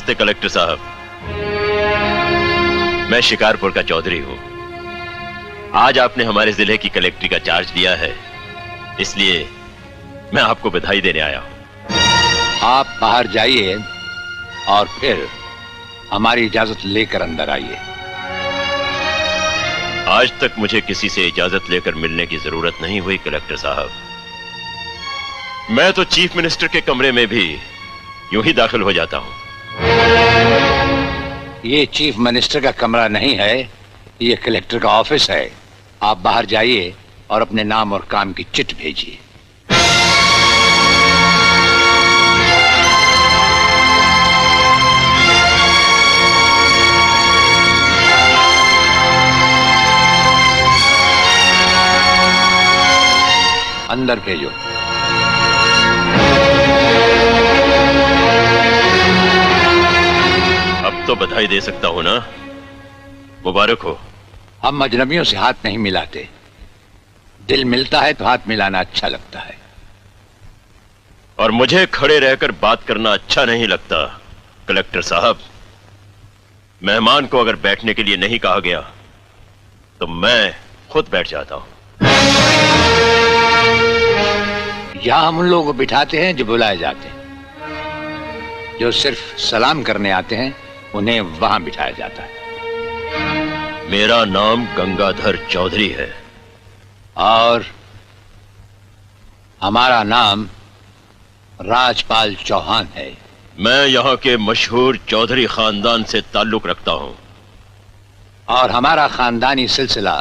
नमस्ते कलेक्टर साहब, मैं शिकारपुर का चौधरी हूं। आज आपने हमारे जिले की कलेक्ट्री का चार्ज लिया है, इसलिए मैं आपको बधाई देने आया हूं। आप बाहर जाइए और फिर हमारी इजाजत लेकर अंदर आइए। आज तक मुझे किसी से इजाजत लेकर मिलने की जरूरत नहीं हुई कलेक्टर साहब। मैं तो चीफ मिनिस्टर के कमरे में भी यूं ही दाखिल हो जाता हूं। ये चीफ मिनिस्टर का कमरा नहीं है, ये कलेक्टर का ऑफिस है। आप बाहर जाइए और अपने नाम और काम की चिट भेजिए। अंदर भेजो। अब तो बधाई दे सकता हूं ना? मुबारक हो। हम अजनबियों से हाथ नहीं मिलाते। दिल मिलता है तो हाथ मिलाना अच्छा लगता है। और मुझे खड़े रहकर बात करना अच्छा नहीं लगता कलेक्टर साहब। मेहमान को अगर बैठने के लिए नहीं कहा गया तो मैं खुद बैठ जाता हूं। यहां हम उन लोगों को बिठाते हैं जो बुलाए जाते हैं। जो सिर्फ सलाम करने आते हैं उन्हें वहां बिठाया जाता है। मेरा नाम गंगाधर चौधरी है। और हमारा नाम राजपाल चौहान है। मैं यहाँ के मशहूर चौधरी खानदान से ताल्लुक रखता हूँ। और हमारा खानदानी सिलसिला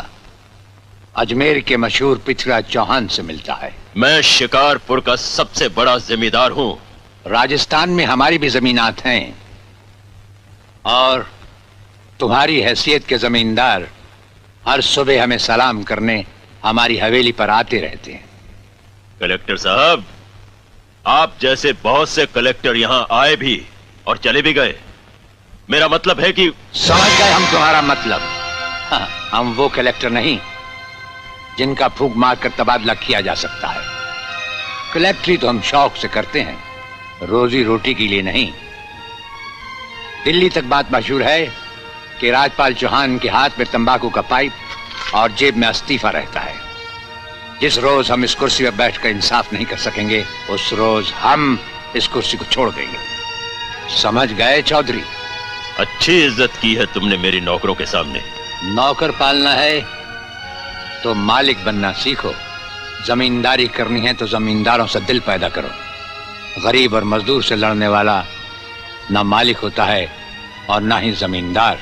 अजमेर के मशहूर पृथ्वीराज चौहान से मिलता है। मैं शिकारपुर का सबसे बड़ा जमींदार हूँ। राजस्थान में हमारी भी जमीनात हैं और तुम्हारी हैसियत के जमींदार हर सुबह हमें सलाम करने हमारी हवेली पर आते रहते हैं। कलेक्टर साहब, आप जैसे बहुत से कलेक्टर यहाँ आए भी और चले भी गए। मेरा मतलब है कि समझ गए हम तुम्हारा मतलब। हाँ, हम वो कलेक्टर नहीं जिनका फूंक मारकर तबादला किया जा सकता है। कलेक्टरी तो हम शौक से करते हैं, रोजी रोटी के लिए नहीं। दिल्ली तक बात मशहूर है कि राजपाल चौहान के हाथ में तंबाकू का पाइप और जेब में इस्तीफा रहता है। जिस रोज हम इस कुर्सी पर बैठकर इंसाफ नहीं कर सकेंगे उस रोज हम इस कुर्सी को छोड़ देंगे। समझ गए चौधरी? अच्छी इज्जत की है तुमने मेरी नौकरों के सामने। नौकर पालना है तो मालिक बनना सीखो। जमींदारी करनी है तो जमींदारों से दिल पैदा करो। गरीब और मजदूर से लड़ने वाला ना मालिक होता है और ना ही जमींदार।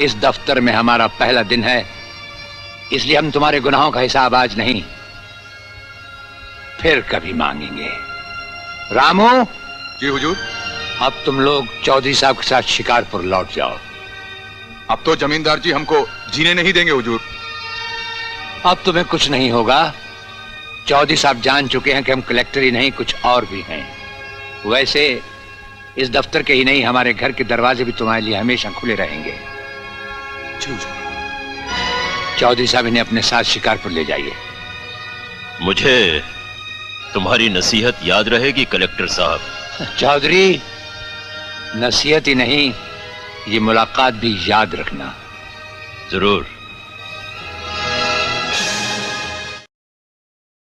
इस दफ्तर में हमारा पहला दिन है, इसलिए हम तुम्हारे गुनाहों का हिसाब आज नहीं फिर कभी मांगेंगे। रामू। जी हुजूर। अब तुम लोग चौधरी साहब के साथ शिकारपुर लौट जाओ। अब तो जमींदार जी हमको जीने नहीं देंगे हुजूर। अब तुम्हें कुछ नहीं होगा। चौधरी साहब जान चुके हैं कि हम कलेक्टर ही नहीं कुछ और भी हैं। वैसे इस दफ्तर के ही नहीं हमारे घर के दरवाजे भी तुम्हारे लिए हमेशा खुले रहेंगे। चौधरी साहब इन्हें अपने साथ शिकारपुर ले जाइए। मुझे तुम्हारी नसीहत याद रहेगी कलेक्टर साहब। चौधरी, नसीहत ही नहीं ये मुलाकात भी याद रखना। जरूर।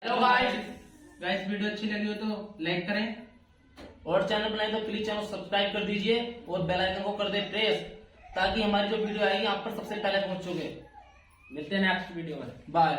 हेलो गाइस, वीडियो अच्छी लगी हो तो लाइक करें और चैनल बनाए तो प्लीज चैनल सब्सक्राइब कर दीजिए और बेल आइकन को कर दे प्रेस, ताकि हमारी जो वीडियो आएगी आप पर सबसे पहले पहुंच सके। मिलते हैं नेक्स्ट वीडियो में। बाय।